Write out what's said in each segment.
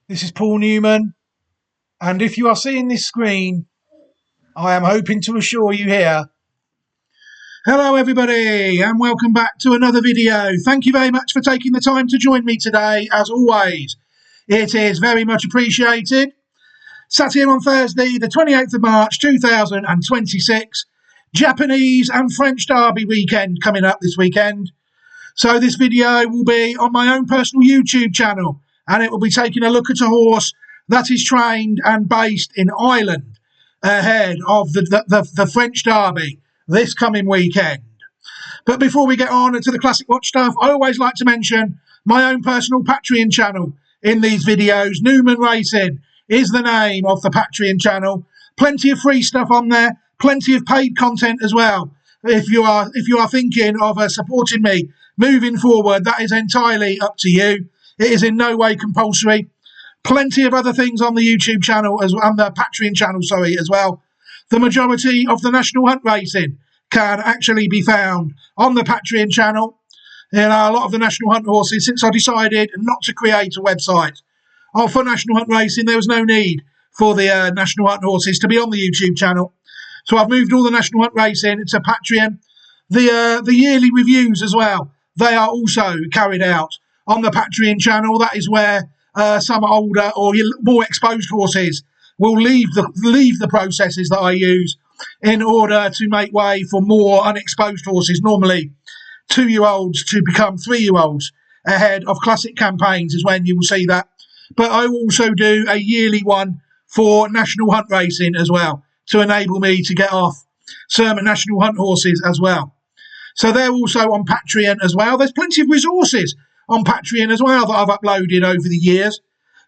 This is Paul Newman, and if you are seeing this screen, I am hoping to assure you here. Hello everybody, and welcome back to another video. Thank you very much for taking the time to join me today, as always. It is very much appreciated. Sat here on Thursday, the 28th of March 2026, Japanese and French Derby weekend coming up this weekend. So this video will be on my own personal YouTube channel, and it will be taking a look at a horse that is trained and based in Ireland ahead of the French Derby this coming weekend. But before we get on to the Classic Watch stuff, I always like to mention my own personal Patreon channel in these videos. Newman Racing is the name of the Patreon channel. Plenty of free stuff on there, plenty of paid content as well. If you are thinking of supporting me moving forward, that is entirely up to you. It is in no way compulsory. Plenty of other things on the YouTube channel, on the Patreon channel, as well. The majority of the National Hunt Racing can actually be found on the Patreon channel. You know, a lot of the National Hunt horses, since I decided not to create a website for National Hunt Racing, there was no need for the National Hunt horses to be on the YouTube channel. So I've moved all the National Hunt Racing to Patreon. The yearly reviews as well, they are also carried out on the Patreon channel. That is where some older or more exposed horses will leave the processes that I use in order to make way for more unexposed horses, normally 2-year-olds to become 3-year-olds ahead of classic campaigns is when you will see that. But I also do a yearly one for National Hunt Racing as well, to enable me to get off some National Hunt horses as well. So they're also on Patreon as well. There's plenty of resources on Patreon as well that I've uploaded over the years.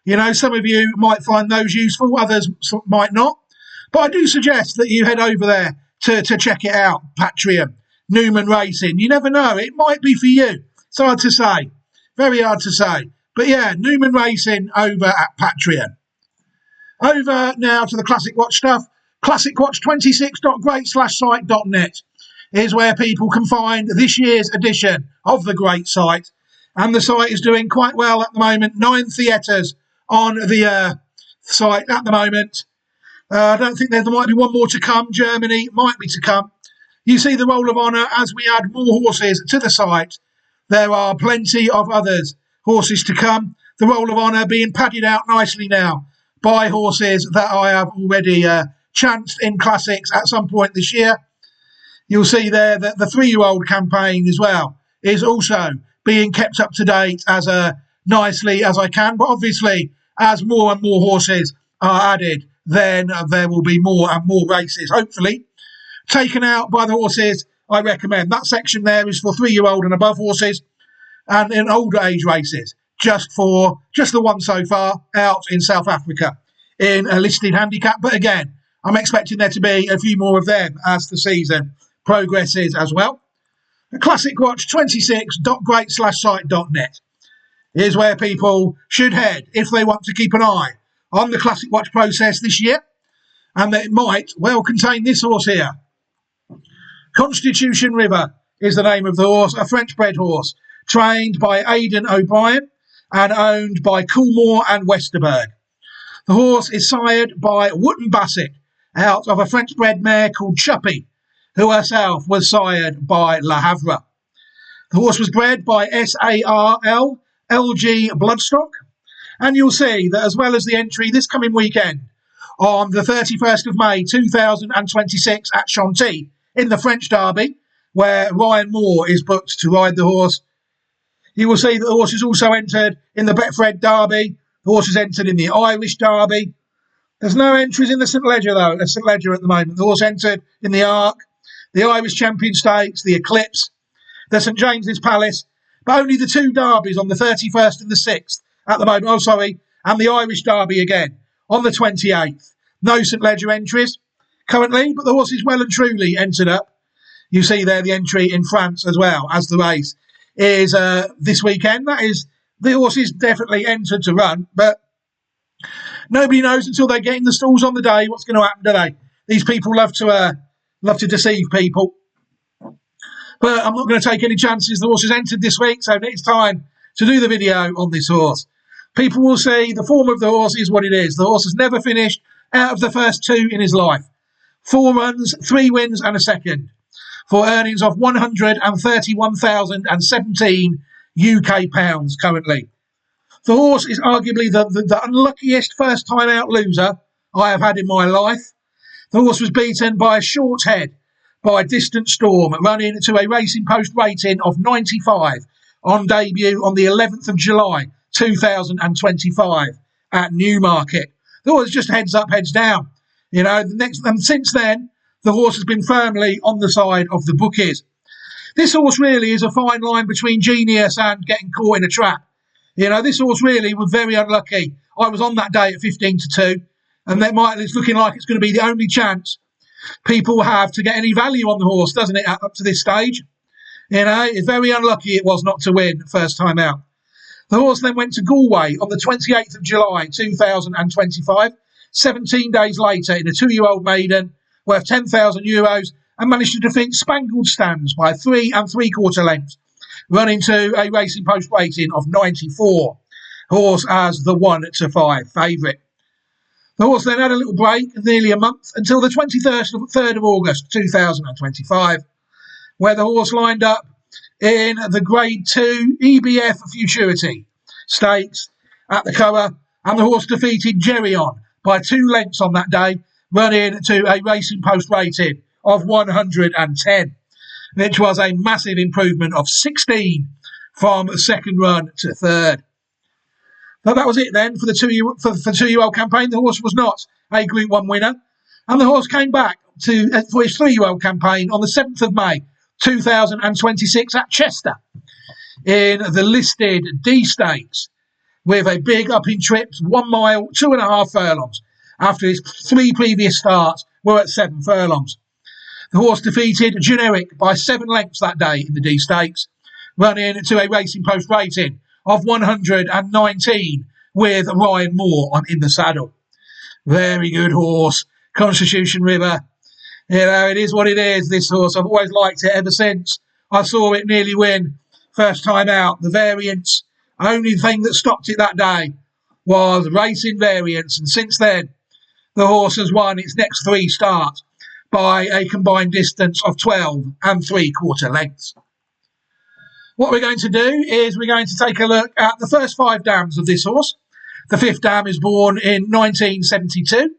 You know, some of you might find those useful, others might not. But I do suggest that you head over there to check it out, Patreon, Newman Racing. You never know, it might be for you. It's hard to say, very hard to say. But yeah, Newman Racing over at Patreon. Over now to the Classic Watch stuff. ClassicWatch26.great/site.net is where people can find this year's edition of the great site. And the site is doing quite well at the moment. 9 theatres on the site at the moment. I don't think there might be one more to come. Germany might be to come. You see the Roll of Honour as we add more horses to the site. There are plenty of others horses to come. The Roll of Honour being padded out nicely now by horses that I have already chanced in classics at some point this year. You'll see there that the 3-year-old campaign as well is also being kept up to date as nicely as I can. But obviously, as more and more horses are added, then there will be more and more races, hopefully, taken out by the horses I recommend. That section there is for 3-year-old and above horses, and in older age races, just the one so far out in South Africa in a listed handicap. But again, I'm expecting there to be a few more of them as the season progresses as well. ClassicWatch26.great/site.net is where people should head if they want to keep an eye on the Classic Watch process this year, and that it might well contain this horse here. Constitution River is the name of the horse, a French-bred horse, trained by Aidan O'Brien and owned by Coolmore and Westerberg. The horse is sired by Wootton Bassett out of a French-bred mare called Chuppy, who herself was sired by Le Havre. The horse was bred by SARL LG Bloodstock, and you'll see that as well as the entry this coming weekend on the 31st of May 2026 at Chantilly in the French Derby, where Ryan Moore is booked to ride the horse. You will see that the horse is also entered in the Betfred Derby. The horse is entered in the Irish Derby. There's no entries in the St Leger, though. At St Leger at the moment. The horse entered in the Arc, the Irish Champion Stakes, the Eclipse, the St James's Palace, but only the 2 derbies on the 31st and the 6th at the moment. And the Irish Derby again on the 28th. No St Leger entries currently, but the horse is well and truly entered up. You see there the entry in France as well as the race is this weekend. That is, the horse is definitely entered to run, but nobody knows until they get in the stalls on the day what's going to happen, do they? These people love to deceive people. But I'm not going to take any chances. The horse is entered this week, so it's time to do the video on this horse. People will see the form of the horse is what it is. The horse has never finished out of the first 2 in his life. 4 runs, 3 wins and a second, for earnings of £131,017 UK pounds currently. The horse is arguably the unluckiest first-time out loser I have had in my life. The horse was beaten by a short head by Distant Storm, running to a Racing Post rating of 95 on debut on the 11th of July 2025 at Newmarket. The horse just heads up, heads down. And since then, the horse has been firmly on the side of the bookies. This horse really is a fine line between genius and getting caught in a trap. This horse really was very unlucky. I was on that day at 15-2, and it's looking like it's going to be the only chance people have to get any value on the horse, doesn't it, up to this stage? It's very unlucky it was not to win first time out. The horse then went to Galway on the 28th of July 2025, 17 days later in a 2-year-old maiden worth €10,000, and managed to defeat Spangled Stands by 3 3/4 lengths, running to a Racing Post rating of 94. Horse as the 1-5 favourite. The horse then had a little break, nearly a month, until the 23rd of August 2025, where the horse lined up in the Grade 2 EBF Futurity Stakes at the Curragh, and the horse defeated Geryon by 2 lengths on that day, running to a Racing Post rating of 110, which was a massive improvement of 16 from second run to third. But that was it then for the 2-year-old campaign. The horse was not a Group 1 winner, and the horse came back for his 3-year-old campaign on the 7th of May 2026 at Chester in the listed D Stakes, with a big up in trips, 1 mile, 2.5 furlongs, after his 3 previous starts were at 7 furlongs. The horse defeated Generic by 7 lengths that day in the D Stakes, running to a Racing Post rating of 119 with Ryan Moore in the saddle. Very good horse, Constitution River. It is what it is, this horse. I've always liked it ever since I saw it nearly win first time out. The variance, only thing that stopped it that day was racing variance, and since then the horse has won its next 3 starts by a combined distance of 12 3/4 lengths. What we're going to do is we're going to take a look at the first 5 dams of this horse. The 5th dam is born in 1972.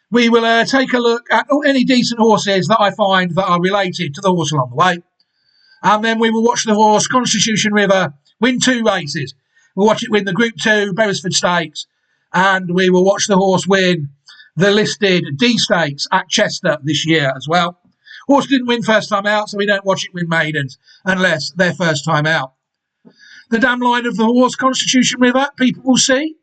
We will take a look at any decent horses that I find that are related to the horse along the way. And then we will watch the horse Constitution River win 2 races. We'll watch it win the Group 2 Beresford Stakes, and we will watch the horse win the listed D Stakes at Chester this year as well. Horse didn't win first time out, so we don't watch it win maidens unless they're first time out. The dam line of the horse Constitution River, people will see,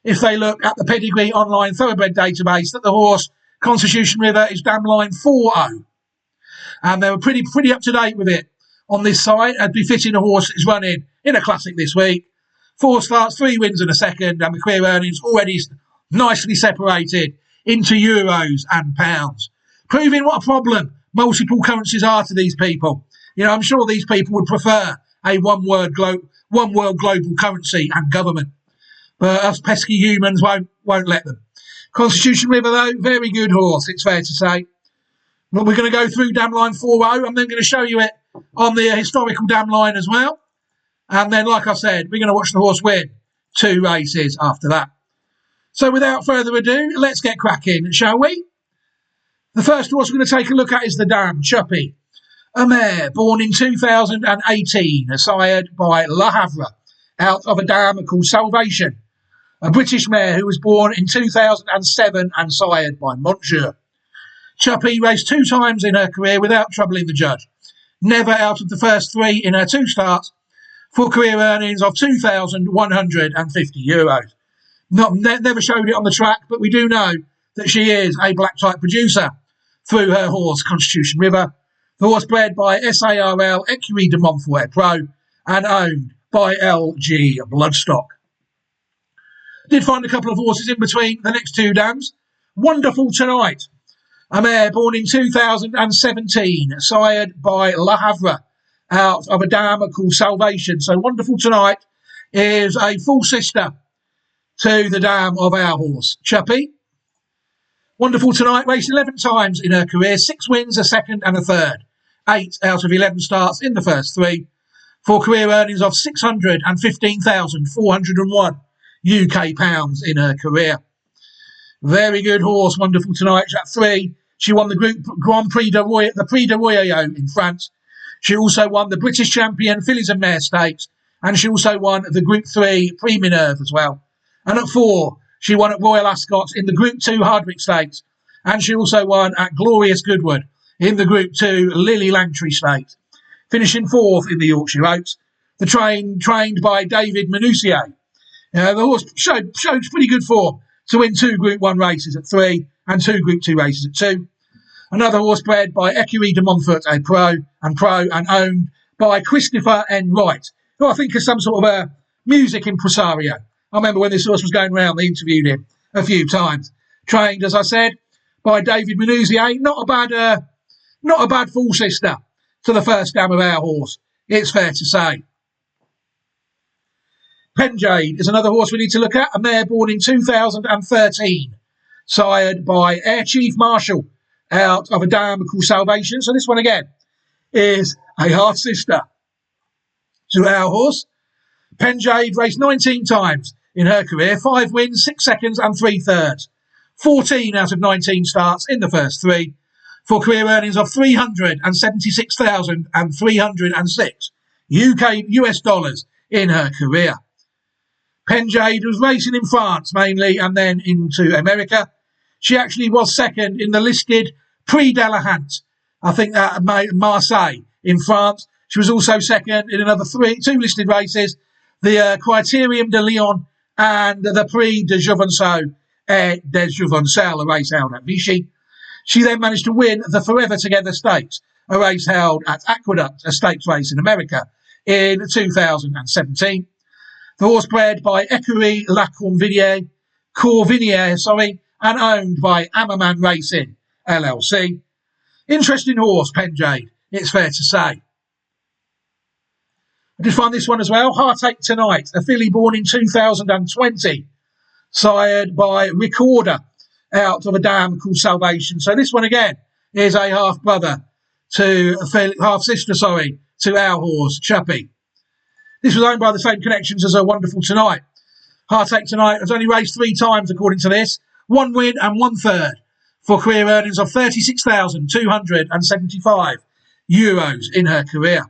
if they look at the Pedigree Online Thoroughbred database, that the horse Constitution River is dam line 4-0. And they were pretty up to date with it on this site. It'd be fitting a horse that is running in a classic this week. 4 starts, 3 wins and a second, and the career earnings already nicely separated into euros and pounds, proving what a problem multiple currencies are to these people. I'm sure these people would prefer a one world global currency and government, but us pesky humans won't let them. Constitution River, though, very good horse, it's fair to say. But we're going to go through dam line 4-0. I'm then going to show you it on the historical dam line as well. And then, like I said, we're going to watch the horse win 2 races after that. So without further ado, let's get cracking, shall we? The first horse we're going to take a look at is the dam, Chuppy. A mare born in 2018, sired by La Havre, out of a dam called Salvation. A British mare who was born in 2007 and sired by Monsieur. Chuppy raced 2 times in her career without troubling the judge. Never out of the first 3 in her 2 starts, for career earnings of €2,150. Never showed it on the track, but we do know that she is a black type producer through her horse Constitution River. The horse bred by SARL Ecurie de Montfort Pro and owned by LG Bloodstock. Did find a couple of horses in between the next 2 dams. Wonderful Tonight, a mare born in 2017, sired by La Havre, out of a dam called Salvation. So Wonderful Tonight is a full sister to the dam of our horse, Chuppy. Wonderful tonight, raced 11 times in her career, 6 wins, a second and a third. 8 out of 11 starts in the first 3, for career earnings of £615,401 UK pounds in her career. Very good horse, wonderful tonight. At 3, she won the Group Grand Prix de Royaume, the Prix de Royaume in France. She also won the British Champion Fillies and Mare Stakes, and she also won the Group 3 Prix Minerve as well. And at 4, she won at Royal Ascot in the Group 2 Hardwick Stakes, and she also won at Glorious Goodwood in the Group 2 Lily Langtry Stakes, finishing 4th in the Yorkshire Oaks. The trained by David Manoussier. The horse showed pretty good form to win 2 Group 1 races at 3 and 2 Group 2 races at 2. Another horse bred by Écurie de Montfort, a pro and owned by Christopher N. Wright, who I think is some sort of a music impresario. I remember when this horse was going round, they interviewed him a few times. Trained, as I said, by David Manoussier. Not a bad full sister to the first dam of our horse, it's fair to say. Penjade is another horse we need to look at, a mare born in 2013, sired by Air Chief Marshal out of a dam called Salvation. So this one again is a half sister to our horse. Penjade raced 19 times in her career, 5 wins, 6 seconds and 3 thirds. 14 out of 19 starts in the first 3, for career earnings of $376,306 US dollars in her career. Penjade was racing in France mainly and then into America. She actually was second in the listed Prix de la Hante, I think at Marseille in France. She was also second in another 2 listed races, the Criterium de Lyon and the Prix de Juvenceau et des Juvencel, a race held at Vichy. She then managed to win the Forever Together Stakes, a race held at Aqueduct, a stakes race in America, in 2017. The horse bred by Écurie La Corvinière, and owned by Ammerman Racing, LLC. Interesting horse, Penjade, it's fair to say. I did find this one as well, Heartache Tonight, a filly born in 2020, sired by Recorder, out of a dam called Salvation. So this one again is a half sister to our horse, Chuppy. This was owned by the same connections as a Wonderful Tonight. Heartache Tonight has only raced 3 times according to this, 1 win and 1 third, for career earnings of €36,275 in her career.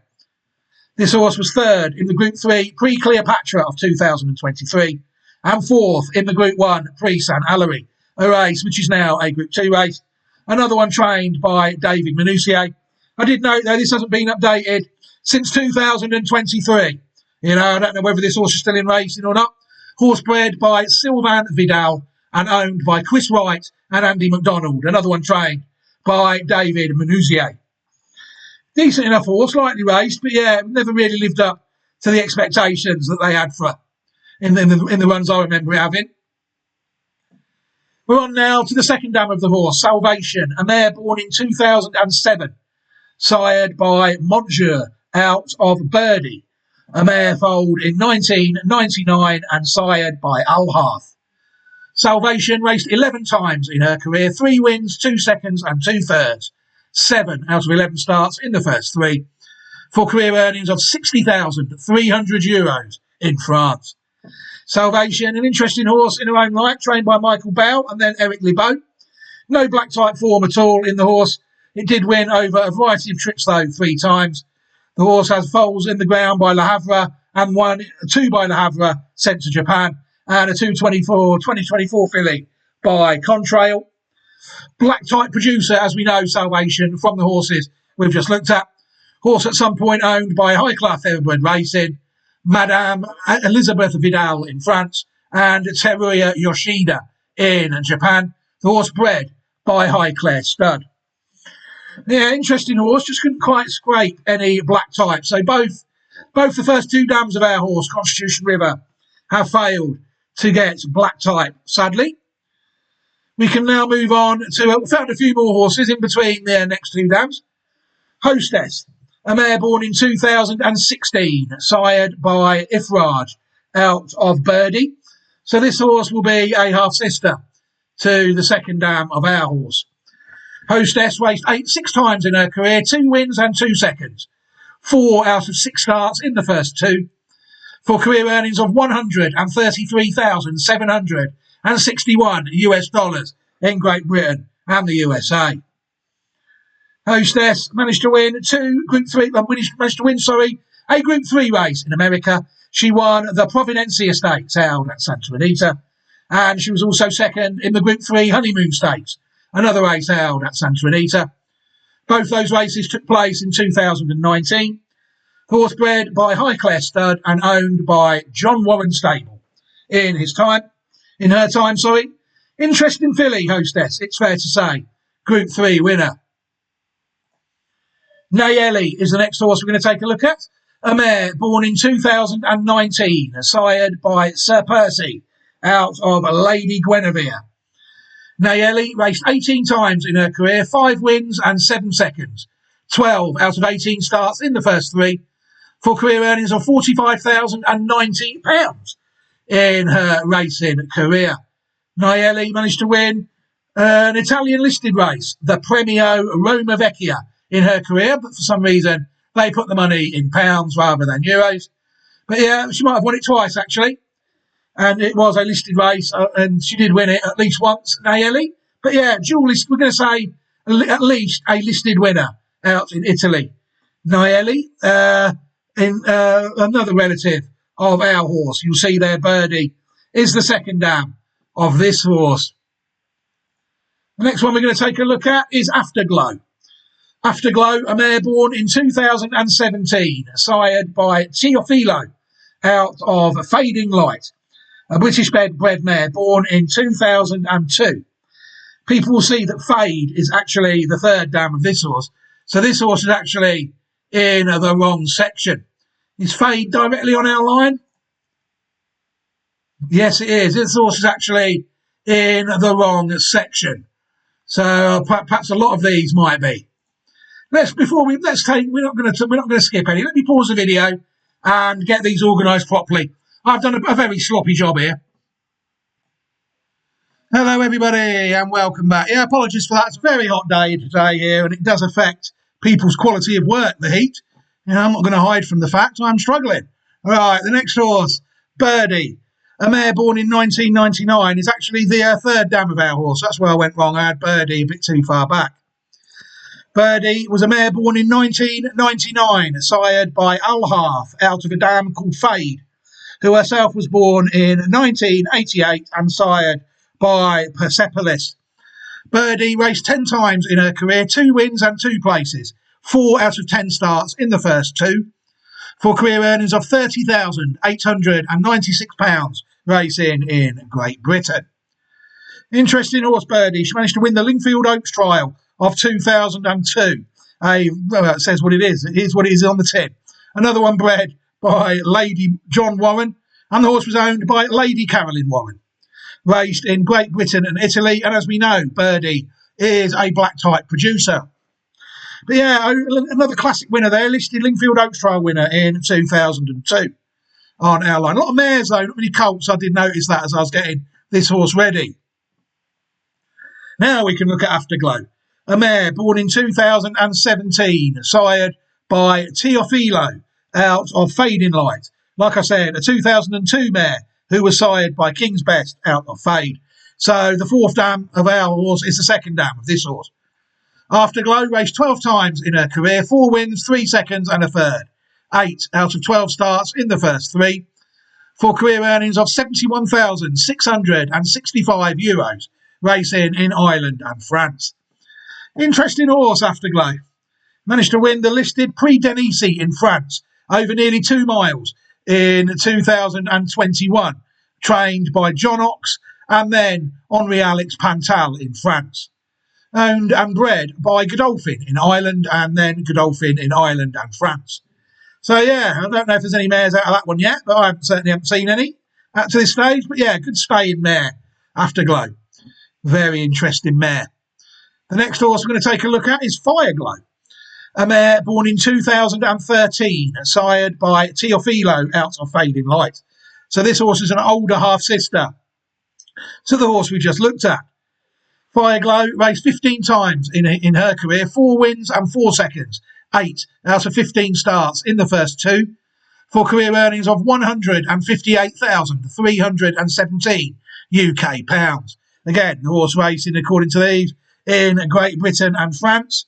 This horse was 3rd in the Group 3 Prix Cleopatra of 2023 and 4th in the Group 1 Prix Saint Hilary, a race which is now a Group 2 race. Another one trained by David Manoussier. I did note, though, this hasn't been updated since 2023. I don't know whether this horse is still in racing or not. Horse bred by Sylvain Vidal and owned by Chris Wright and Andy McDonald. Another one trained by David Manoussier. Decent enough horse, slightly raced, but yeah, never really lived up to the expectations that they had for her in the runs I remember having. We're on now to the second dam of the horse, Salvation, a mare born in 2007, sired by Monsieur out of Birdie, a mare foaled in 1999 and sired by Alharth. Salvation raced 11 times in her career, 3 wins, 2 seconds and 2 thirds, 7 out of 11 starts in the first 3, for career earnings of €60,300 in France. Salvation, an interesting horse in her own right, trained by Michael Bell and then Eric Libaud. No black type form at all in the horse. It did win over a variety of trips though 3 times. The horse has foals in the ground by Le Havre and 2 by Le Havre sent to Japan, and a 2024 filly by Contrail. Black type producer, as we know, Salvation, from the horses we've just looked at. Horse at some point owned by High Class Thoroughbred Racing, Madame Elizabeth Vidal in France, and Teruya Yoshida in Japan. The horse bred by High Class Stud. Yeah, interesting horse, just couldn't quite scrape any black type. So both the first 2 dams of our horse, Constitution River, have failed to get black type, sadly. We can now move on to, we found a few more horses in between their next 2 dams. Hostess, a mare born in 2016, sired by Ifraj out of Birdie, So this horse will be a half-sister to the second dam of our horse. Hostess raced 6 times in her career, 2 wins and 2 seconds. 4 out of 6 starts in the first 2. For career earnings of $133,761 US dollars in Great Britain and the USA. Hostess managed to win a Group 3 race in America. She won the Providencia Stakes held at Santa Anita, and she was also second in the Group 3 Honeymoon Stakes, another race held at Santa Anita. Both those races took place in 2019. Horse bred by Highclere Stud and owned by John Warren Stable in her time. Interesting filly, Hostess, it's fair to say. Group 3 winner. Nayeli is the next horse we're going to take a look at. A mare born in 2019, sired by Sir Percy, out of Lady Guinevere. Nayeli raced 18 times in her career, 5 wins and 7 seconds. 12 out of 18 starts in the first 3. For career earnings of £45,090 in her racing career. Nayeli managed to win an Italian listed race, the Premio Roma Vecchia, in her career, but for some reason they put the money in pounds rather than euros. But yeah, she might have won it twice actually, and it was a listed race, and she did win it at least once, Nayeli. But yeah, we're going to say at least a listed winner out in Italy. Nayeli, another relative of our horse. You'll see there, Birdie is the second dam of this horse. The next one we're going to take a look at is Afterglow. Afterglow, a mare born in 2017, sired by Teofilo, out of Fading Light, a British bred mare born in 2002. People will see that Fade is actually the third dam of this horse. So this horse is actually in the wrong section. Is Fade directly on our line? Yes, it is. This horse is actually in the wrong section. So perhaps a lot of these might be. We're not going to skip any. Let me pause the video and get these organised properly. I've done a very sloppy job here. Hello, everybody, and welcome back. Yeah, apologies for that. It's a very hot day today here, and it does affect people's quality of work, the heat. I'm not going to hide from the fact I'm struggling. All right, the next horse, Birdie. A mare born in 1999 is actually the third dam of our horse. That's where I went wrong. I had Birdie a bit too far back. Birdie was a mare born in 1999, sired by Alharth, out of a dam called Fade, who herself was born in 1988 and sired by Persepolis. Birdie raced 10 times in her career, 2 wins and 2 places, 4 out of 10 starts in the first 2. For career earnings of £30,896 racing in Great Britain. Interesting horse, Birdie. She managed to win the Lingfield Oaks Trial of 2002. It says what it is. It is what it is on the tin. Another one bred by Lady John Warren, and the horse was owned by Lady Carolyn Warren. Raced in Great Britain and Italy, and as we know, Birdie is a black type producer. But yeah, another classic winner there, listed Lingfield Oaks Trial winner in 2002 on our line. A lot of mares though, not many colts. I did notice that as I was getting this horse ready. Now we can look at Afterglow. A mare born in 2017, sired by Teofilo, out of Fading Light. Like I said, a 2002 mare who was sired by King's Best, out of Fade. So the fourth dam of our horse is the second dam of this horse. Afterglow raced 12 times in her career, 4 wins, 3 seconds and a third. 8 out of 12 starts in the first 3. For career earnings of €76,665, racing in Ireland and France. Interesting horse, Afterglow. Managed to win the listed Prix Denisi in France, over nearly 2 miles in 2021. Trained by John Ox and then Henri Alex Pantal in France. Owned and bred by Godolphin in Ireland and then Godolphin in Ireland and France. So yeah, I don't know if there's any mares out of that one yet, but I certainly haven't seen any to this stage. But yeah, good staying mare, Afterglow. Very interesting mare. The next horse we're going to take a look at is Fireglow. A mare born in 2013, sired by Teofilo, out of Fading Light. So this horse is an older half-sister to the horse we just looked at. Fireglow raced 15 times in her career, 4 wins and 4 seconds, 8 out of 15 starts in the first 2, for career earnings of £158,317 UK pounds. Again, the horse racing, according to these, in Great Britain and France.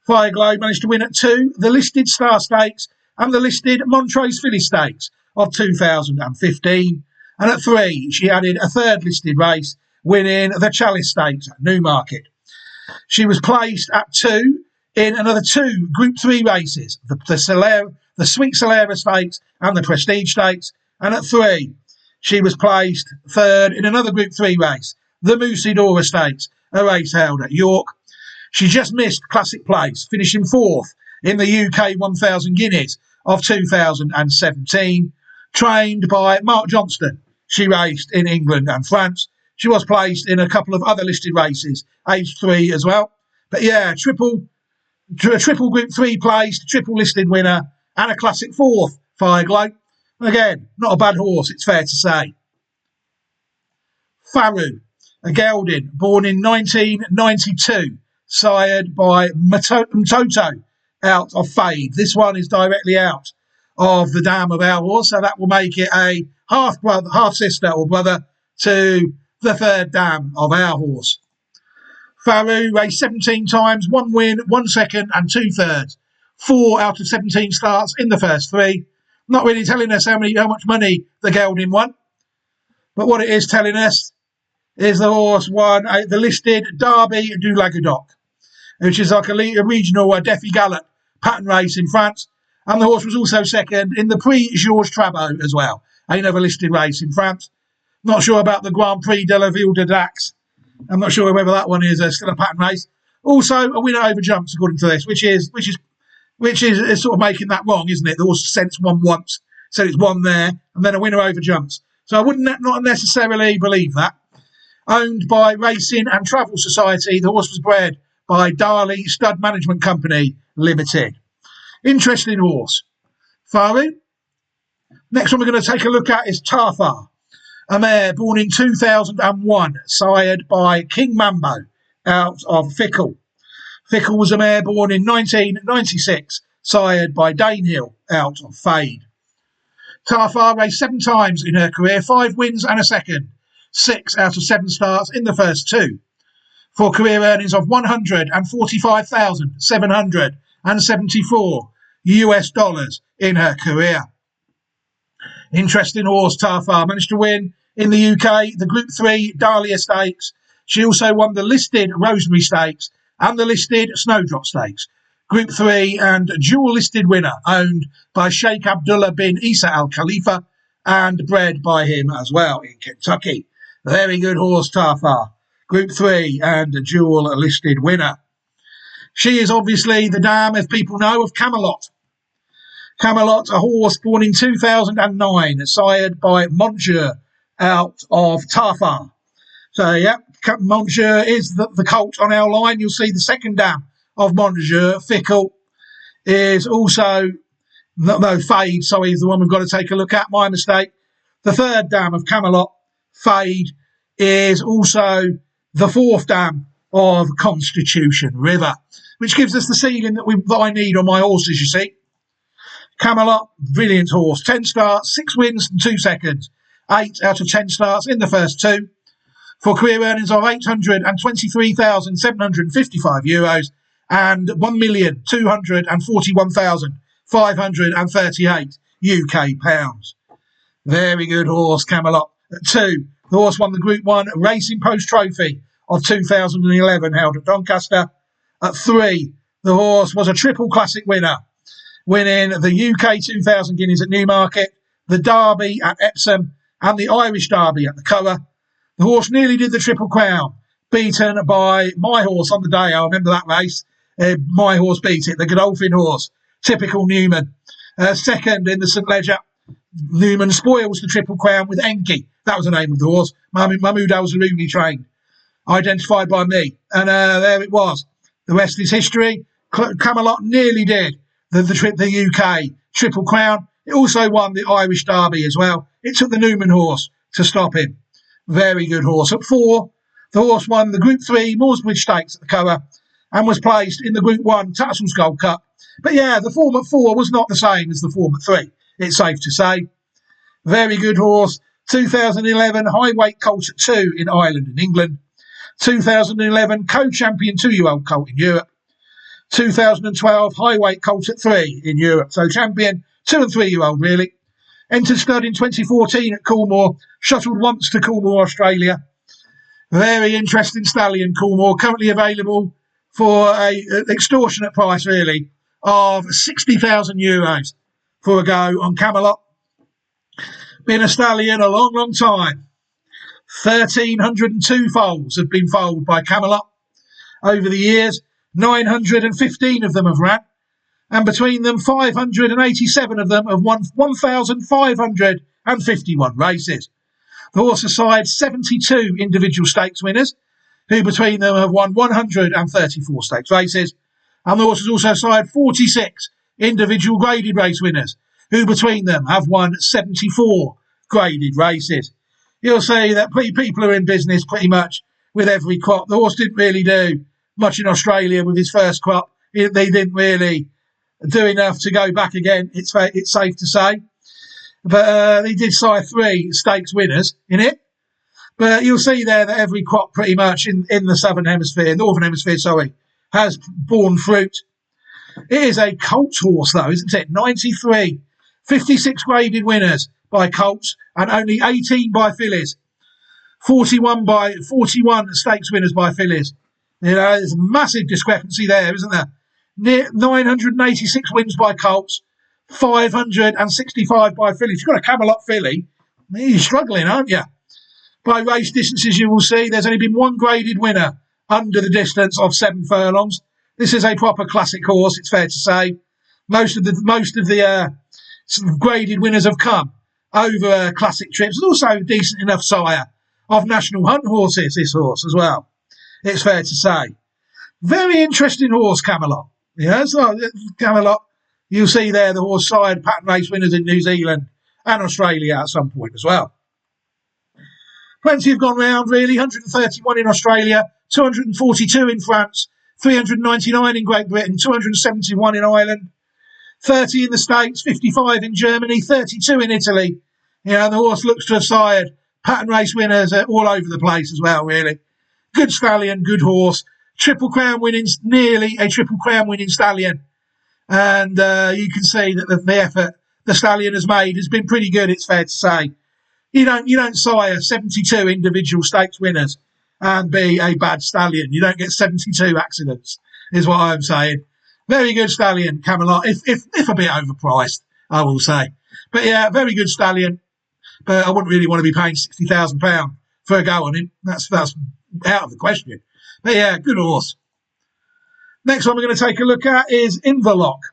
Fireglow managed to win at 2, the listed Star Stakes and the listed Montrose Filly Stakes of 2015. And at 3, she added a 3rd listed race, winning the Chalice Stakes at Newmarket. She was placed at 2 in another 2 Group 3 races, the Sweet Solera Stakes and the Prestige Stakes. And at 3, she was placed 3rd in another Group 3 race, the Musidora Stakes, a race held at York. She just missed Classic Place, finishing 4th in the UK 1000 Guineas of 2017. Trained by Mark Johnston, she raced in England and France. She was placed in a couple of other listed races, age 3 as well. But yeah, triple Group 3 placed, triple listed winner, and a Classic 4th, Fireglow. Again, not a bad horse, it's fair to say. Faru, a gelding, born in 1992, sired by Mtoto, out of Fade. This one is directly out of the dam of our horse, so that will make it a half sister or brother to the 3rd dam of our horse. Faru raced 17 times, 1 win, 1 second and 2 thirds. 4 out of 17 starts in the first 3. Not really telling us how much money the gelding won. But what it is telling us is the horse won the listed Derby du Languedoc, which is like a regional Defi Galop pattern race in France. And the horse was also 2nd in the Prix Georges Trabot as well, another listed race in France. Not sure about the Grand Prix de la Ville de Dax. I'm not sure whether that one is still a pattern race. Also, a winner over jumps, according to this, which is sort of making that wrong, isn't it? The horse since won once, said it's won there, and then a winner over jumps. So I wouldn't not necessarily believe that. Owned by Racing and Travel Society, the horse was bred by Darley Stud Management Company Limited. Interesting horse. Faru. Next one we're going to take a look at is Tafar, a mare born in 2001, sired by King Mambo, out of Fickle. Fickle was a mare born in 1996, sired by Danehill, out of Fade. Tafar raced 7 times in her career, 5 wins and a second, 6 out of 7 starts in the first 2, for career earnings of $145,774 US dollars in her career. Interesting horse, Tafar. Managed to win in the UK the Group 3 Dahlia Stakes. She also won the listed Rosemary Stakes and the listed Snowdrop Stakes. Group 3 and dual listed winner, owned by Sheikh Abdullah bin Isa Al Khalifa and bred by him as well in Kentucky. Very good horse, Tafar. Group 3 and a dual listed winner. She is obviously the dam, as people know, of Camelot. Camelot, a horse born in 2009, sired by Monsieur out of Tafar. So, yeah, Monsieur is the colt on our line. You'll see the 2nd dam of Monsieur. Fickle is also, no, Fade, sorry, is the one we've got to take a look at. My mistake. The 3rd dam of Camelot, Fade, is also the 4th dam of Constitution River, which gives us the ceiling that I need on my horses, you see. Camelot, brilliant horse. 10 starts, 6 wins and 2 seconds. 8 out of 10 starts in the first 2. For career earnings of €823,755 and $1,241,538 UK pounds. Very good horse, Camelot. At 2, the horse won the Group 1 Racing Post Trophy of 2011, held at Doncaster. At 3, the horse was a triple classic winner, winning the UK 2000 Guineas at Newmarket, the Derby at Epsom, and the Irish Derby at the Curragh. The horse nearly did the Triple Crown, beaten by my horse on the day. I remember that race. My horse beat it, the Godolphin horse, typical Newman. 2nd in the St Leger. Newman spoils the Triple Crown with Enki. That was the name of the horse. Mahmoud Al-Zalouni trained, identified by me. And there it was. The rest is history. Camelot nearly did the UK Triple Crown, It also won the Irish Derby as well. It took the Newman horse to stop him. Very good horse. At 4, the horse won the Group 3 Morsbridge Stakes at the Coa and was placed in the Group 1 Tattersall's Gold Cup. But yeah, the form at 4 was not the same as the form at 3, it's safe to say. Very good horse. 2011 High Weight Colt at 2 in Ireland and England. 2011 co-champion 2-year-old colt in Europe. 2012 High Weight Colt at 3 in Europe. So champion 2 and 3-year-old really. Entered stud in 2014 at Coolmore. Shuttled once to Coolmore, Australia. Very interesting stallion, Coolmore. Currently available for an extortionate price really of €60,000 for a go on Camelot. Been a stallion a long, long time. 1,302 foals have been foaled by Camelot over the years. 915 of them have ran. And between them, 587 of them have won 1,551 races. The horse aside 72 individual stakes winners, who between them have won 134 stakes races. And the horse has also side 46 individual graded race winners, who between them have won 74 graded races. You'll see that people are in business pretty much with every crop. The horse didn't really do much in Australia with his first crop. They didn't really do enough to go back again, it's safe to say. But he did side 3 stakes winners in it. But you'll see there that every crop pretty much in the northern hemisphere, has borne fruit. It is a colt horse though, isn't it? 93, 56 graded winners by colts and only 18 by fillies. 41 stakes winners by fillies. You know, there's a massive discrepancy there, isn't there? 986 wins by colts, 565 by fillies. You've got a Camelot filly, you're struggling, aren't you? By race distances, you will see there's only been one graded winner under the distance of 7 furlongs. This is a proper classic horse, it's fair to say. Most of the sort of graded winners have come over classic trips. It's also a decent enough sire of national hunt horses, this horse as well. It's fair to say. Very interesting horse, Camelot. Yeah, so Camelot, you'll see there the horse side pattern race winners in New Zealand and Australia at some point as well. Plenty have gone round really, 131 in Australia, 242 in France, 399 in Great Britain, 271 in Ireland, 30 in the States, 55 in Germany, 32 in Italy. You know, the horse looks to have sired pattern race winners all over the place as well, really. Good stallion, good horse. Triple Crown winning, nearly a Triple Crown winning stallion. And you can see that the effort the stallion has made has been pretty good, it's fair to say. You don't sire 72 individual stakes winners and be a bad stallion. You don't get 72 accidents, is what I'm saying. Very good stallion, Camelot, if a bit overpriced, I will say. But yeah, very good stallion. But I wouldn't really want to be paying £60,000 for a go on him. That's out of the question. But yeah, good horse. Next one we're going to take a look at is Inverloch.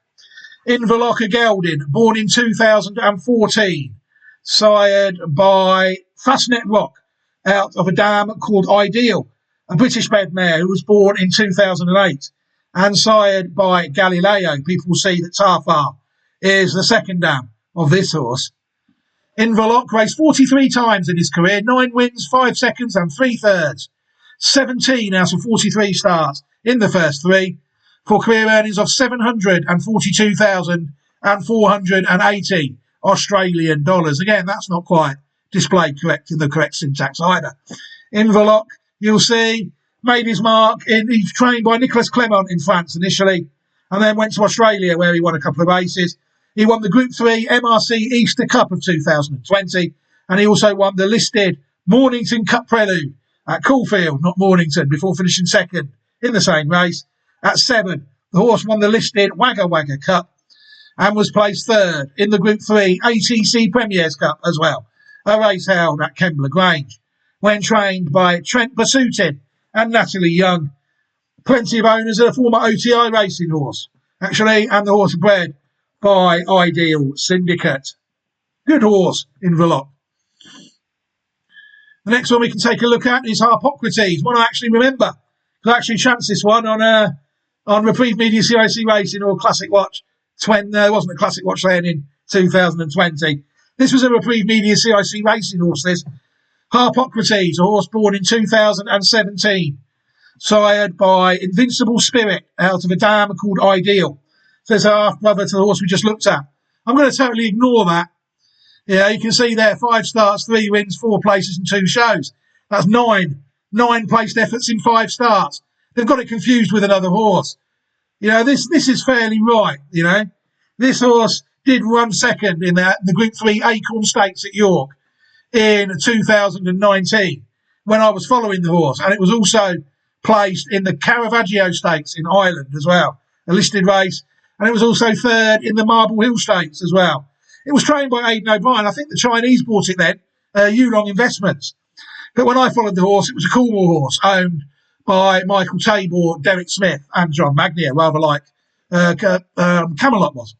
Inverloch a gelding, born in 2014. Sired by Fastnet Rock out of a dam called Ideal, a British bred mare who was born in 2008. And sired by Galileo. People will see that Tarfar is the second dam of this horse. Inverloch raced 43 times in his career, 9 wins, 5 seconds and 3 thirds. 17 out of 43 starts in the first 3 for career earnings of $742,480 Australian dollars. Again, that's not quite displayed correct in the correct syntax either. Inverloch, you'll see, made his mark. He's trained by Nicolas Clement in France initially and then went to Australia where he won a couple of races. He won the Group 3 MRC Easter Cup of 2020 and he also won the listed Mornington Cup Prelude at Caulfield, not Mornington, before finishing second in the same race. At 7, the horse won the listed Wagga Wagga Cup and was placed 3rd in the Group 3 ATC Premiers Cup as well, a race held at Kembla Grange, when trained by Trent Basutin and Natalie Young. Plenty of owners of a former OTI racing horse, actually, and the horse bred by Ideal Syndicate. Good horse, Inverloch. The next one we can take a look at is Harpocrates, one I actually remember. I actually chanced this one on Reprieve Media CIC Racing or Classic Watch. It wasn't a Classic Watch then in 2020. This was a reprieve media CIC racing horse, this. Harpocrates, a horse born in 2017. Sired by Invincible Spirit out of a dam called Ideal. So it's a half brother to the horse we just looked at. I'm going to totally ignore that. Yeah, you can see there 5 starts, 3 wins, 4 places and 2 shows. That's 9 placed efforts in 5 starts. They've got it confused with another horse. You know, this is fairly right, you know. This horse did run second in the Group 3 Acorn Stakes at York in 2019 when I was following the horse. And it was also placed in the Caravaggio Stakes in Ireland as well, a listed race. And it was also third in the Marble Hill Stakes as well. It was trained by Aidan O'Brien. I think the Chinese bought it then, Yulong Investments. But when I followed the horse, it was a Cornwall horse owned by Michael Tabor, Derek Smith and John Magnier, rather like Camelot was.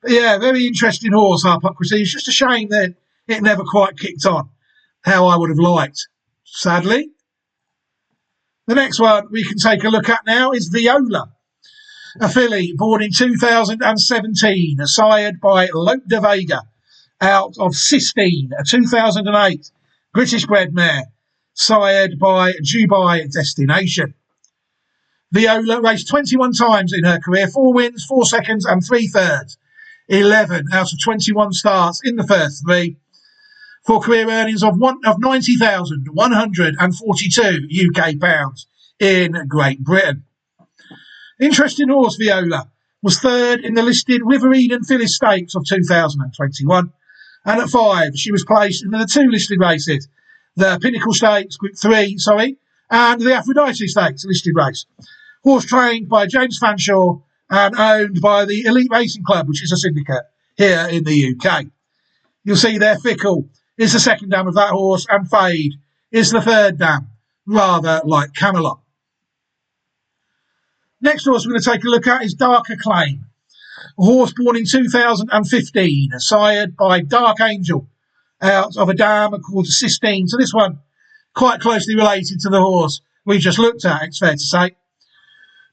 But yeah, very interesting horse, Harpocrates. It's just a shame that it never quite kicked on how I would have liked, sadly. The next one we can take a look at now is Viola, a filly born in 2017, sired by Lope de Vega out of Sistine, a 2008 British bred mare, sired by Dubai Destination. Viola raced 21 times in her career, 4 wins, 4 seconds and 3 thirds, 11 out of 21 starts in the first 3, for career earnings of 90,142 UK pounds in Great Britain. Interesting horse, Viola, was third in the listed River Eden Phyllis Stakes of 2021. And at 5, she was placed in the 2 listed races, the Pinnacle Stakes, Group 3, and the Aphrodite Stakes, listed race. Horse trained by James Fanshawe and owned by the Elite Racing Club, which is a syndicate here in the UK. You'll see there Fickle is the second dam of that horse, and Fade is the third dam, rather like Camelot. Next horse we're going to take a look at is Dark Acclaim, a horse born in 2015, sired by Dark Angel out of a dam called Sistine. So this one quite closely related to the horse we just looked at, it's fair to say.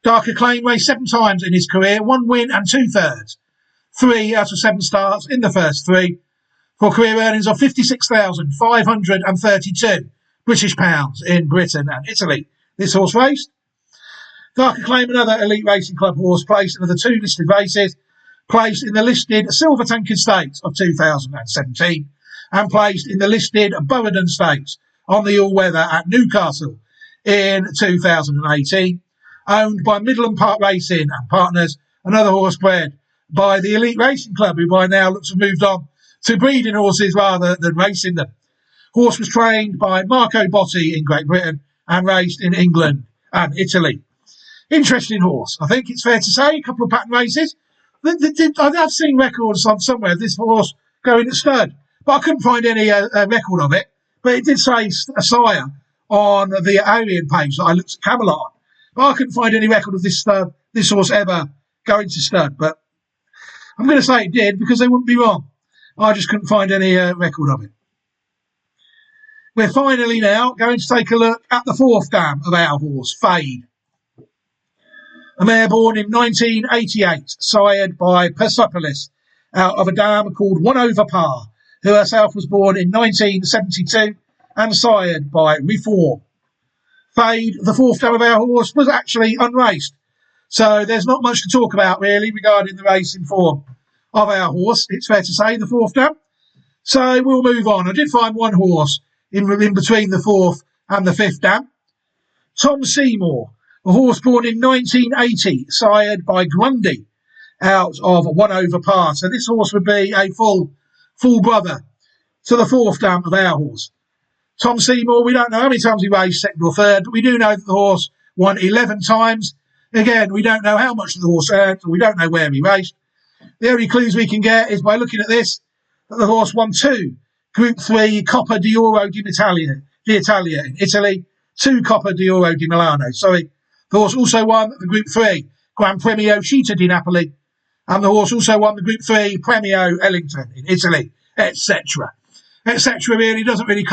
Dark Acclaim raced 7 times in his career, 1 win and 2 thirds, 3 out of 7 starts in the first 3, for career earnings of 56,532 British pounds in Britain and Italy. This horse raced. Dark Acclaim, another Elite Racing Club horse, placed in the 2 listed races, placed in the listed Silver Tankard Stakes of 2017, and placed in the listed Burradon Stakes on the all-weather at Newcastle in 2018, owned by Midland Park Racing and Partners, another horse bred by the Elite Racing Club, who by now looks to have moved on to breeding horses rather than racing them. Horse was trained by Marco Botti in Great Britain and raced in England and Italy. Interesting horse, I think it's fair to say. A couple of pattern races. I've seen records on somewhere of this horse going at stud, but I couldn't find any record of it. But it did say a sire on the Aryan page that I looked at Camelot on. But I couldn't find any record of this horse ever going to stud. But I'm going to say it did because they wouldn't be wrong. I just couldn't find any record of it. We're finally now going to take a look at the 4th dam of our horse, Fade. A mare born in 1988, sired by Persepolis, out of a dam called One Over Par, who herself was born in 1972 and sired by Reform. Fade, the 4th dam of our horse, was actually unraced. So there's not much to talk about really regarding the racing form of our horse, it's fair to say, the 4th dam. So we'll move on. I did find one horse in between the 4th and the 5th dam. Tom Seymour, a horse born in 1980, sired by Grundy, out of One Over Par. So this horse would be a full brother to the 4th dam of our horse. Tom Seymour, we don't know how many times he raced 2nd or 3rd, but we do know that the horse won 11 times. Again, we don't know how much the horse earned, or we don't know where he raced. The only clues we can get is by looking at this, that the horse won 2 Group 3 Coppa d'Oro d'Italia in Italy, 2 Coppa d'Oro di Milano. The horse also won the Group 3 Gran Premio Città di Napoli, and the horse also won the Group 3 Premio Ellington in Italy, etc. Etc. really doesn't really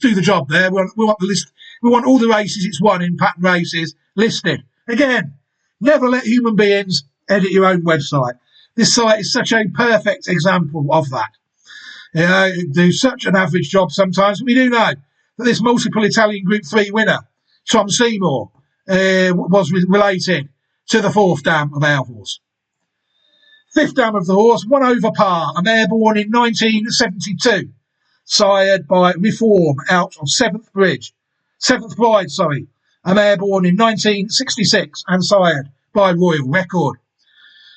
do the job there. We want the list. We want all the races it's won in pattern races listed. Again, never let human beings edit your own website. This site is such a perfect example of that. It do such an average job sometimes. We do know that this multiple Italian Group 3 winner, Tom Seymour, was related to the fourth dam of our horse. Fifth dam of the horse, 1 over par, a mare born in 1972, sired by Reform out of Seventh Bride, a mare born in 1966 and sired by Royal Record.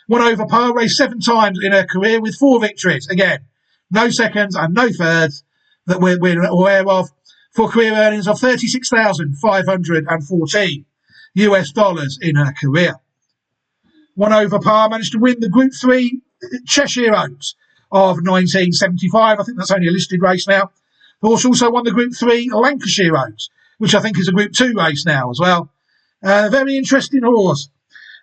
1 over par, raced 7 times in her career with 4 victories. Again, no seconds and no thirds that we're aware of, for career earnings of $36,514 in her career. 1 over par, managed to win the Group 3 Cheshire Oaks of 1975. I think that's only a listed race now. The horse also won the Group 3 Lancashire Oaks, which I think is a Group 2 race now as well. A very interesting horse.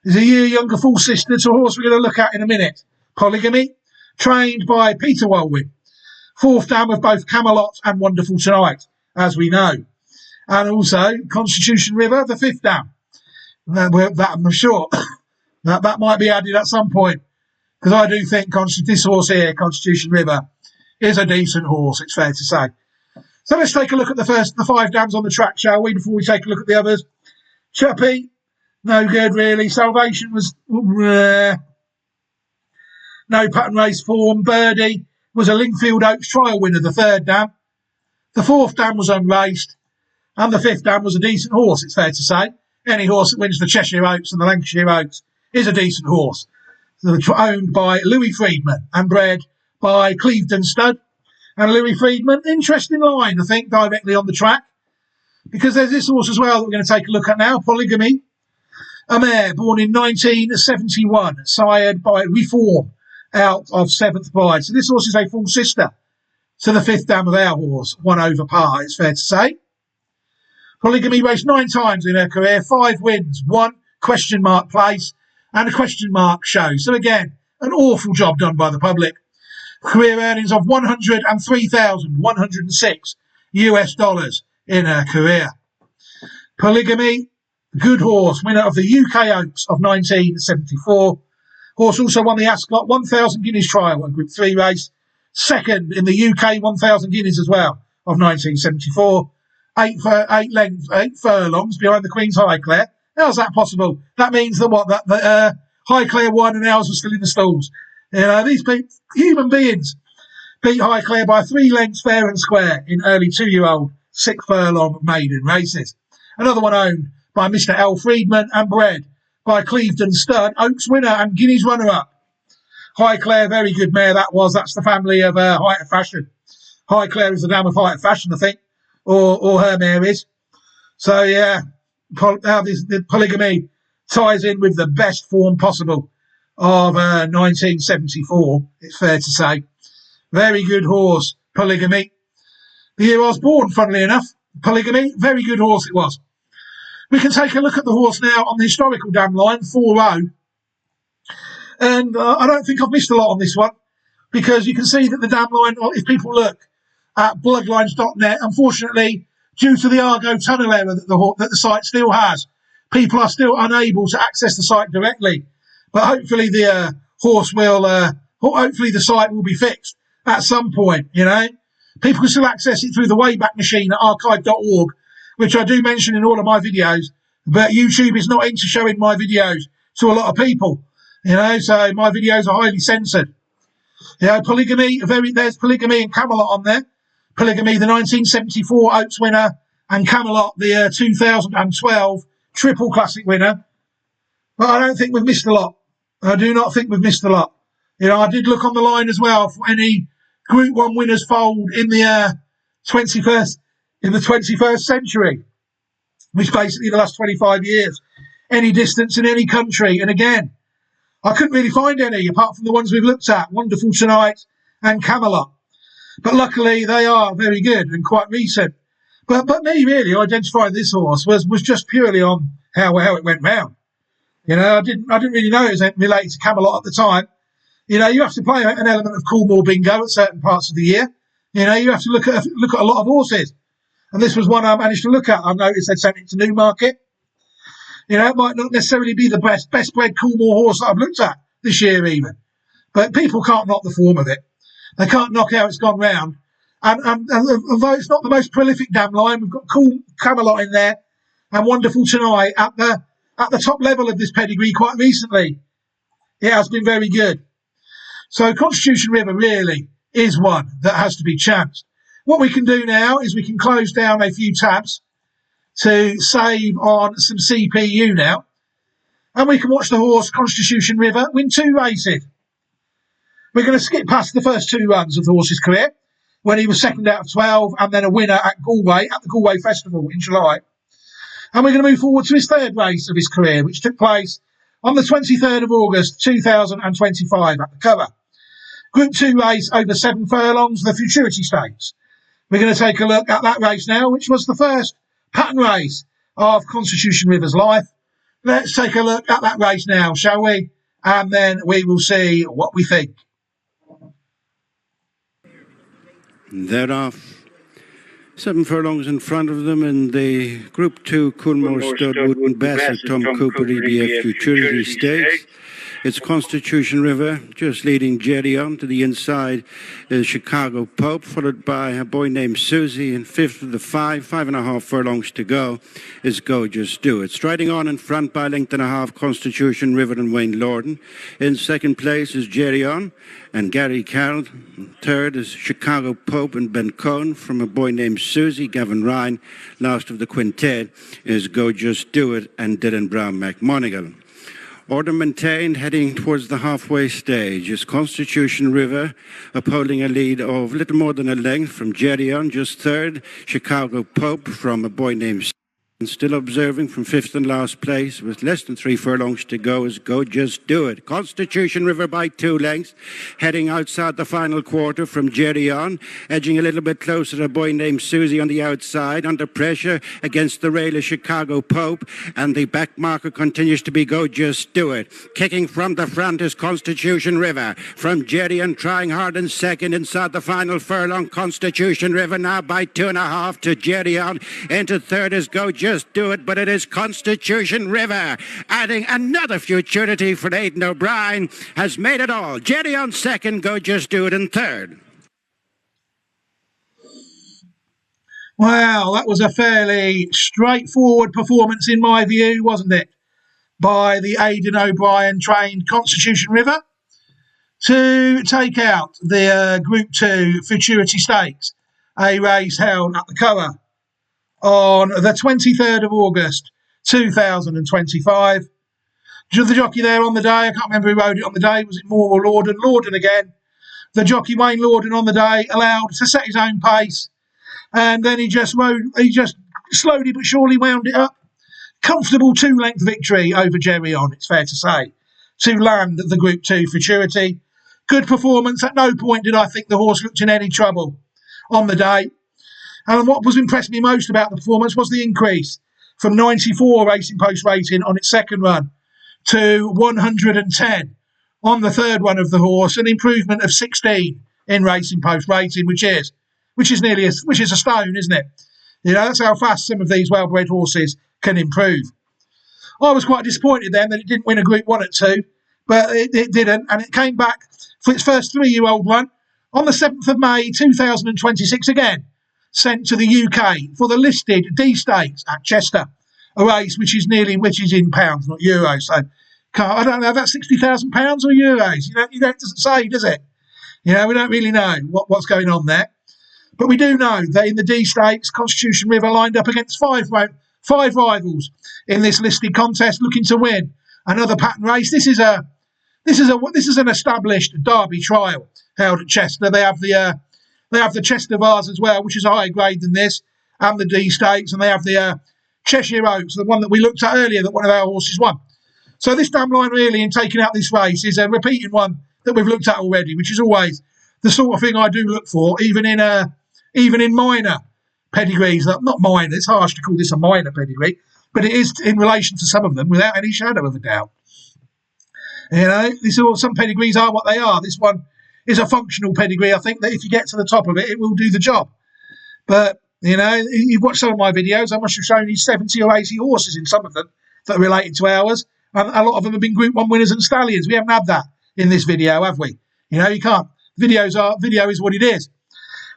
There's a year younger full sister to a horse we're going to look at in a minute. Polygamy, trained by Peter Walwyn. Fourth dam of both Camelot and Wonderful Tonight, as we know. And also Constitution River, the fifth dam. That I'm sure that might be added at some point, because I do think this horse here, Constitution River, is a decent horse, it's fair to say. So let's take a look at the 5 dams on the track, shall we, before we take a look at the others. Chuppy, no good really. Salvation was no pattern race form. Birdie was a Lingfield Oaks trial winner, the 3rd dam. The 4th dam was unraced, and the 5th dam was a decent horse, it's fair to say. Any horse that wins the Cheshire Oaks and the Lancashire Oaks is a decent horse. So owned by Louis Freedman and bred by Clevedon Stud. And Louis Freedman, interesting line, I think, directly on the track. Because there's this horse as well that we're going to take a look at now, Polygamy. A mare born in 1971, sired by Reform out of Seventh Bride. So this horse is a full sister to the 5th dam of our horse, 1 over par, it's fair to say. Polygamy raced 9 times in her career, 5 wins, 1 question mark place, and a question mark show. So again, an awful job done by the public. Career earnings of $103,106 in her career. Polygamy, good horse, winner of the UK Oaks of 1974. Horse also won the Ascot 1,000 Guineas trial, a Group 3 race. 2nd in the UK 1,000 Guineas as well of 1974. 8 furlongs behind the Queen's Highclere. How's that possible? That means that the Highclere won and ours was still in the stalls. You know, these human beings beat Highclere by 3 lengths fair and square in early 2-year-old 6 furlong maiden races. Another one owned by Mr. L. Freedman and bred by Clevedon Stud, Oaks winner and Guineas runner-up. Highclere, very good mare that was. That's the family of Height of Fashion. Highclere is the dam of Height of Fashion, I think, or her mare is. So, yeah, the Polygamy ties in with the best form possible of 1974, it's fair to say. Very good horse, Polygamy. The year I was born, funnily enough, Polygamy, very good horse it was. We can take a look at the horse now on the historical dam line, 4-0. And I don't think I've missed a lot on this one, because you can see that the dam line, if people look at bloodlines.net, unfortunately, due to the Argo tunnel error that the site still has, people are still unable to access the site directly. But hopefully the hopefully the site will be fixed at some point, you know. People can still access it through the Wayback Machine at archive.org, which I do mention in all of my videos, but YouTube is not into showing my videos to a lot of people, you know, so my videos are highly censored. You know, Polygamy, there's Polygamy and Camelot on there. Polygamy, the 1974 Oaks winner, and Camelot, the 2012 Triple Classic winner. But I don't think we've missed a lot. I do not think we've missed a lot. You know, I did look on the line as well for any Group 1 winners fold in the 21st century, which basically the last 25 years, any distance in any country. And again, I couldn't really find any apart from the ones we've looked at, Wonderful Tonight and Camelot. But luckily they are very good and quite recent. But me really identifying this horse was just purely on how it went round. You know, I didn't really know it was related to Camelot at the time. You know, you have to play an element of Coolmore bingo at certain parts of the year. You know, you have to look at a lot of horses. And this was one I managed to look at. I noticed they'd sent it to Newmarket. You know, it might not necessarily be the best bred Coolmore horse that I've looked at this year even. but people can't knock the form of it. They can't knock how it's gone round. And although it's not the most prolific dam line, we've got cool Camelot in there and Wonderful Tonight at the top level of this pedigree quite recently. It has been very good. So Constitution River really is one that has to be chanced. What we can do now is we can close down a few tabs to save on some CPU now. And we can watch the horse Constitution River win 2 races. We're going to skip past the first 2 runs of the horse's career, when he was second out of 12 and then a winner at Galway, at the Galway Festival in July. And we're going to move forward to his 3rd race of his career, which took place on the 23rd of August 2025 at the Cover. Group 2 race over 7 furlongs, the Futurity Stakes. We're going to take a look at that race now, which was the first pattern race of Constitution River's life. Let's take a look at that race now, shall we? And then we will see what we think. They're off. 7 furlongs in front of them in the Group 2 Coolmore Stud Wooden Bassett Tom Cooper EBF Futurity Stakes. It's Constitution River just leading Jerry on. To the inside is Chicago Pope, followed by a boy named Susie. And 5th of the 5.5 furlongs to go is Go Just Do It. Striding on in front by 1.5 Constitution River and Wayne Lorden. In 2nd place is Jerry On and Gary Carroll. 3rd is Chicago Pope and Ben Cohn from a boy named Susie. Gavin Ryan. Last of the quintet is Go Just Do It and Dylan Brown McMonigal. Order maintained, heading towards the halfway stage is Constitution River, upholding a lead of little more than a length from Jerry On, just 3rd. Chicago Pope from a boy named still observing from 5th and last place with less than 3 furlongs to go is Go Just Do It. Constitution River by 2 lengths, heading outside the final quarter from Jerry On, edging a little bit closer to a boy named Susie on the outside, under pressure against the rail of Chicago Pope, and the back marker continues to be Go Just Do It. Kicking from the front is Constitution River from Jerry On, trying hard in 2nd inside the final furlong. Constitution River now by 2.5 to Jerry On. Into 3rd is Go Just Do It, but it is Constitution River adding another futurity for Aidan O'Brien. Has made it all. Jerry On 2nd, Go Just Do It in 3rd. Well, that was a fairly straightforward performance in my view, wasn't it? By the Aidan O'Brien trained Constitution River to take out the Group 2 Futurity Stakes, a race held at the Cover on the 23rd of August 2025. The jockey there on the day, I can't remember who rode it on the day, was it Moore or Lorden? Lorden again. The jockey Wayne Lorden on the day allowed to set his own pace, and then he just slowly but surely wound it up. Comfortable 2-length victory over Jerry On, it's fair to say, to land the Group 2 Futurity. Good performance. At no point did I think the horse looked in any trouble on the day. And what was impressed me most about the performance was the increase from 94 Racing Post rating on its 2nd run to 110 on the 3rd run of the horse, an improvement of 16 in Racing Post rating, which is a stone, isn't it? You know, that's how fast some of these well-bred horses can improve. I was quite disappointed then that it didn't win a Group 1 at 2, but it didn't, and it came back for its first 3-year-old run on the 7th of May 2026 again. Sent to the UK for the listed D Stakes at Chester, a race which is in pounds, not euros. So I don't know if that's £60,000 or euros. It doesn't say, does it? We don't really know what's going on there. But we do know that in the D Stakes, Constitution River lined up against five rivals in this listed contest, looking to win another pattern race. This is an established Derby trial held at Chester. They have the Chester Vase as well, which is a higher grade than this, and the D Stakes, and they have the Cheshire Oaks, the one that we looked at earlier that one of our horses won. So this dam line really in taking out this race is a repeating one that we've looked at already, which is always the sort of thing I do look for, even in minor pedigrees. Not minor, it's harsh to call this a minor pedigree, but it is in relation to some of them without any shadow of a doubt. Some pedigrees are what they are. This one is a functional pedigree. I think that if you get to the top of it, it will do the job. But, you've watched some of my videos. I must have shown you 70 or 80 horses in some of them that are related to ours. And a lot of them have been Group 1 winners and stallions. We haven't had that in this video, have we? You know, you can't. Video is what it is.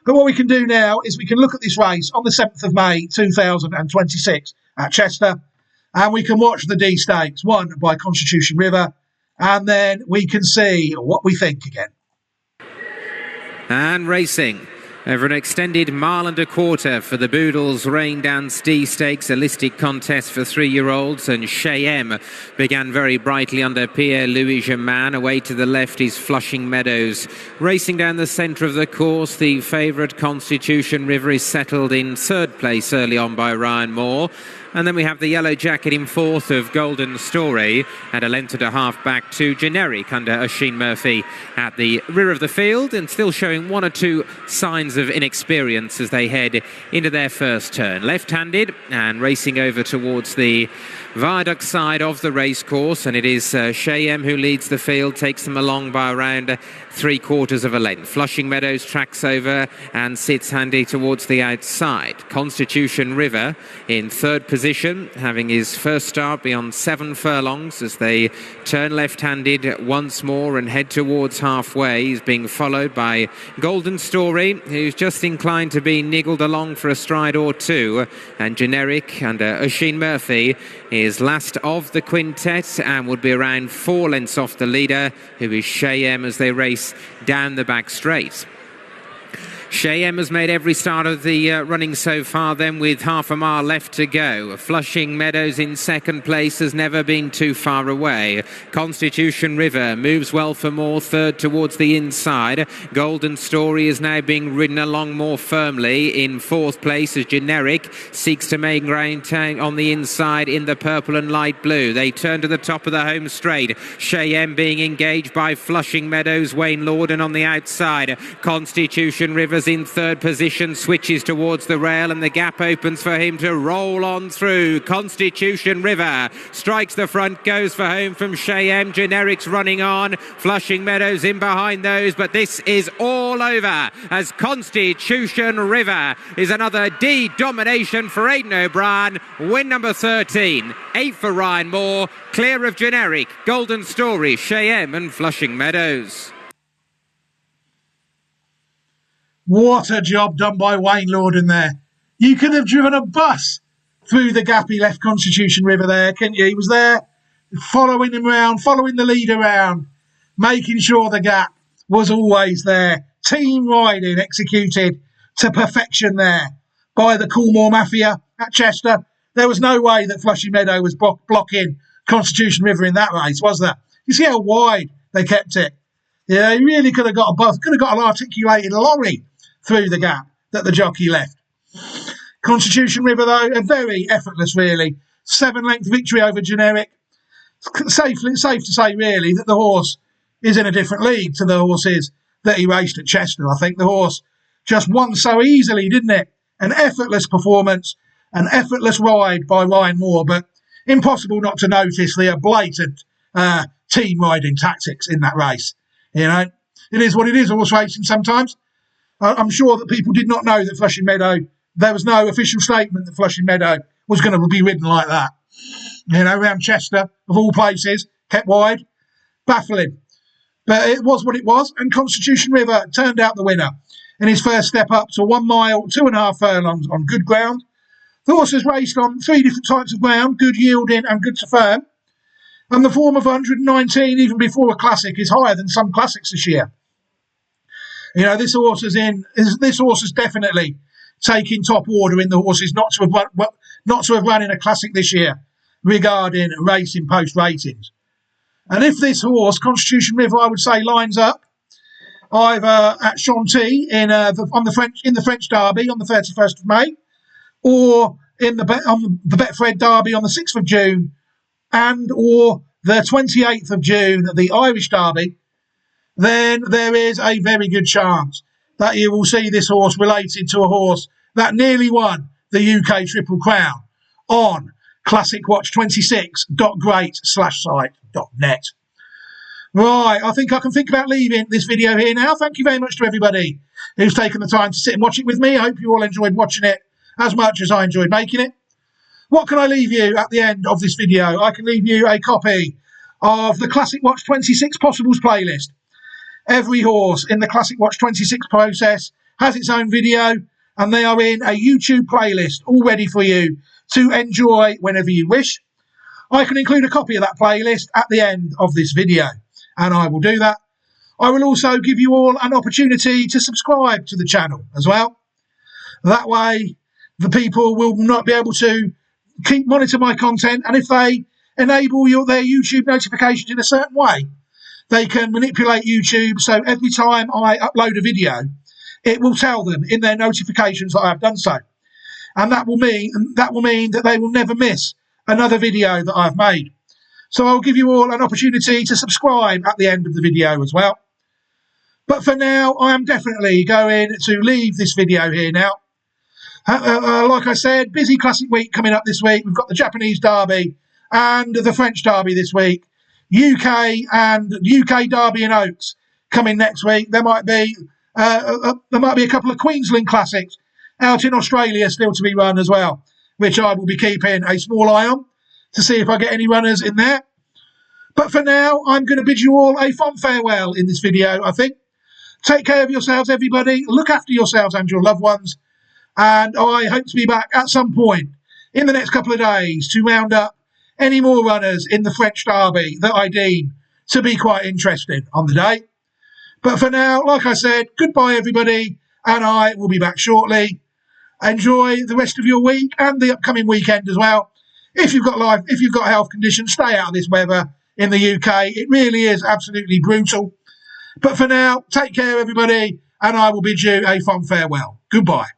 But what we can do now is we can look at this race on the 7th of May 2026 at Chester, and we can watch the D Stakes won by Constitution River, and then we can see what we think again. And racing over an extended mile and a quarter for the Boodles Rain Dance D Stakes, a listed contest for 3-year-olds, and Cheyenne began very brightly under Pierre-Louis Germain. Away to the left is Flushing Meadows. Racing down the centre of the course, the favourite Constitution River is settled in third place early on by Ryan Moore. And then we have the yellow jacket in fourth of Golden Story, and a length and a half back to Generic under Oisin Murphy at the rear of the field, and still showing one or two signs of inexperience as they head into their first turn. Left-handed and racing over towards the viaduct side of the racecourse, and it is Cheyenne who leads the field, takes them along by around 3/4 of a length. Flushing Meadows tracks over and sits handy towards the outside. Constitution River in third position, having his first start beyond 7 furlongs as they turn left-handed once more and head towards halfway. He's being followed by Golden Story, who's just inclined to be niggled along for a stride or two, and Generic under Oisin Murphy is last of the quintet and would be around 4 lengths off the leader, who is Cheyenne, as they race down the back straight. Cheyenne has made every start of the running so far then, with half a mile left to go. Flushing Meadows in second place has never been too far away. Constitution River moves well for more, third towards the inside. Golden Story is now being ridden along more firmly in fourth place as Generic seeks to make ground on the inside in the purple and light blue. They turn to the top of the home straight. Cheyenne being engaged by Flushing Meadows, Wayne Lorden on the outside. Constitution River's in third position, switches towards the rail, and the gap opens for him to roll on through. Constitution River strikes the front, goes for home from Cheyenne. Generic's running on, Flushing Meadows in behind those, but this is all over as Constitution River is another D domination for Aidan O'Brien. Win number 13, 8 for Ryan Moore, clear of Generic, Golden Story, Cheyenne and Flushing Meadows. What a job done by Wayne Lorden there. You could have driven a bus through the gap he left Constitution River there, couldn't you? He was there following him round, following the lead around, making sure the gap was always there. Team riding executed to perfection there by the Coolmore Mafia at Chester. There was no way that Flushing Meadow was blocking Constitution River in that race, was there? You see how wide they kept it? Yeah, he really could have got a bus, could have got an articulated lorry through the gap that the jockey left. Constitution River, though, a very effortless, really. 7-length victory over Generic. Safe to say, really, that the horse is in a different league to the horses that he raced at Chester. I think the horse just won so easily, didn't it? An effortless performance, an effortless ride by Ryan Moore, but impossible not to notice the blatant team riding tactics in that race. You know, it is what it is, horse racing sometimes. I'm sure that people did not know that Flushing Meadow, there was no official statement that Flushing Meadow was going to be ridden like that. You know, around Chester, of all places, kept wide, baffling. But it was what it was, and Constitution River turned out the winner in his first step up to 1 mile, 2.5 furlongs on good ground. The horse has raced on 3 different types of ground, good yielding and good to firm. And the form of 119, even before a classic, is higher than some classics this year. You know, this horse is definitely taking top order in the horses not to have run in a classic this year regarding racing post ratings. And if this horse, Constitution River, I would say lines up either at Chantilly in the French Derby on the 31st of May, or on the Betfred Derby on the 6th of June, and or the 28th of June at the Irish Derby, then there is a very good chance that you will see this horse related to a horse that nearly won the UK Triple Crown on classicwatch26.great/site.net. Right, I think I can think about leaving this video here now. Thank you very much to everybody who's taken the time to sit and watch it with me. I hope you all enjoyed watching it as much as I enjoyed making it. What can I leave you at the end of this video? I can leave you a copy of the Classic Watch 26 Possibles playlist. Every horse in the Classic Watch 26 process has its own video, and they are in a YouTube playlist all ready for you to enjoy whenever you wish. I can include a copy of that playlist at the end of this video, and I will do that. I will also give you all an opportunity to subscribe to the channel as well. That way, the people will not be able to monitor my content, and if they enable their YouTube notifications in a certain way, they can manipulate YouTube so every time I upload a video, it will tell them in their notifications that I have done so. And that will mean that they will never miss another video that I've made. So I'll give you all an opportunity to subscribe at the end of the video as well. But for now, I am definitely going to leave this video here now. Like I said, busy Classic Week coming up this week. We've got the Japanese Derby and the French Derby this week. UK Derby and Oaks coming next week. There might be a couple of Queensland Classics out in Australia still to be run as well, which I will be keeping a small eye on to see if I get any runners in there. But for now, I'm going to bid you all a fond farewell in this video, I think. Take care of yourselves, everybody. Look after yourselves and your loved ones. And I hope to be back at some point in the next couple of days to round up any more runners in the French Derby that I deem to be quite interesting on the day. But for now, like I said, goodbye, everybody, and I will be back shortly. Enjoy the rest of your week and the upcoming weekend as well. If you've got health conditions, stay out of this weather in the UK. It really is absolutely brutal. But for now, take care, everybody, and I will bid you a fond farewell. Goodbye.